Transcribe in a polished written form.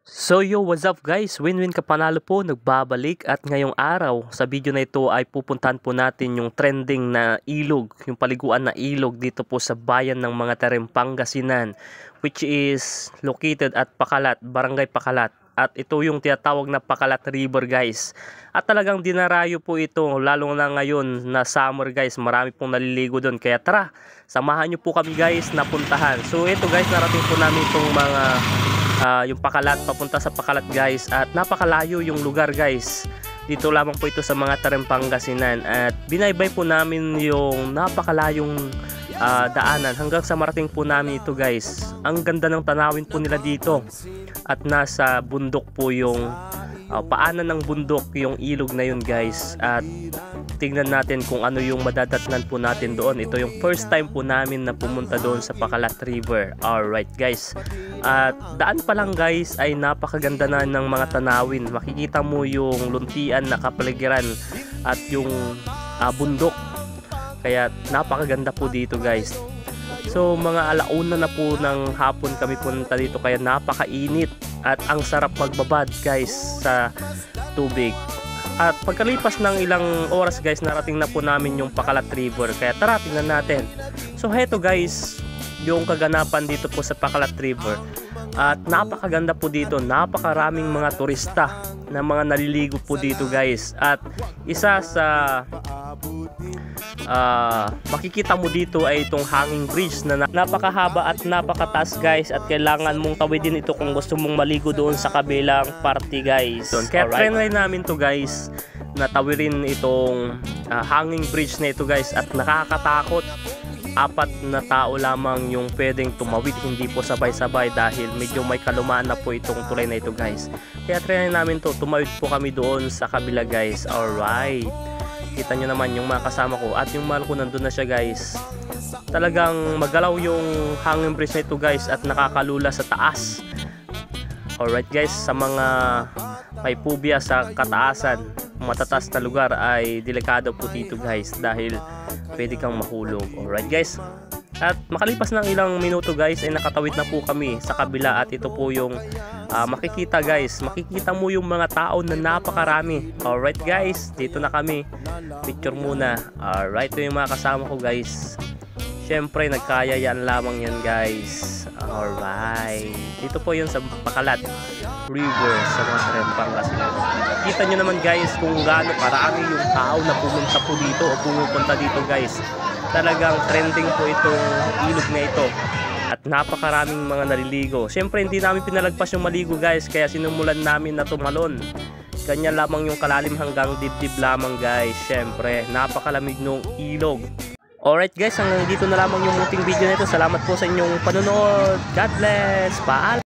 So yo, what's up guys? Win-win Kapanalo po, nagbabalik at ngayong araw sa video na ito ay pupuntahan po natin yung trending na ilog, yung paliguan na ilog dito po sa bayan ng mga Terem, Pangasinan, which is located at Pakalat, Barangay Pakalat. At ito yung tinatawag na Pakalat River guys. At talagang dinarayo po ito, lalo na ngayon na summer guys, marami pong naliligo doon. Kaya tara, samahan nyo po kami guys na puntahan. So ito guys, narating po namin itong mga yung Pakalat, papunta sa Pakalat guys, at napakalayo yung lugar guys. Dito lamang po ito sa mga Terem, Pangasinan, at binaybay po namin yung napakalayong daanan hanggang sa marating po namin ito guys. Ang ganda ng tanawin po nila dito, at nasa bundok po yung paanan ng bundok yung ilog na yun guys. At tingnan natin kung ano yung madadatnan po natin doon. Ito yung first time po namin na pumunta doon sa Pakalat River. Alright guys, at daan pa lang guys ay napakaganda na ng mga tanawin. Makikita mo yung luntian na kapaligiran at yung bundok. Kaya napakaganda po dito guys. So mga alauna na po ng hapon kami punta dito, kaya napakainit at ang sarap magbabad guys sa tubig. At pagkalipas ng ilang oras guys, narating na po namin yung Pakalat River. Kaya tara, tingnan natin. So heto guys, yung kaganapan dito po sa Pakalat River. At napakaganda po dito, napakaraming mga turista na mga naliligo po dito guys. At isa sa makikita mo dito ay itong hanging bridge na napakahaba at napakataas guys, at kailangan mong tawidin ito kung gusto mong maligo doon sa kabilang party guys. Kaya try namin to guys na tawirin itong hanging bridge na ito guys, at nakakatakot. 4 na tao lamang yung pwedeng tumawid, hindi po sabay-sabay dahil medyo may kalumaan na po itong tulay na ito guys. Kaya try namin to, tumawid po kami doon sa kabila guys. Alright, kita nyo naman yung mga kasama ko at yung mahal ko, nandun na siya guys. Talagang magalaw yung hanging bridge na ito guys, at nakakalula sa taas. Alright guys, sa mga may phobia sa kataasan, matataas na lugar, ay delikado po dito guys dahil pwede kang mahulog. Alright guys, at makalipas ng ilang minuto guys ay nakatawid na po kami sa kabila, at ito po yung makikita guys, makikita mo yung mga tao na napakarami. Alright guys, dito na kami, picture muna. Alright, ito yung mga kasama ko guys. Syempre nagkayayaan lamang yan guys. Alright, dito po yun sa Pakalat River sa mga Terem, Pangasinan. Kita nyo naman guys kung gaano karami yung tao na pumunta po dito o pumupunta dito guys. Talagang trending po itong ilog na ito, at napakaraming mga naliligo. Syempre hindi namin pinalagpas yung maligo guys, kaya sinumulan namin na tumalon. Ganyan lamang yung kalalim, hanggang dibdib lamang guys. Syempre napakalamig nung ilog. Alright guys, hanggang dito na lamang yung munting video na ito. Salamat po sa inyong panonood. God bless. Paalam.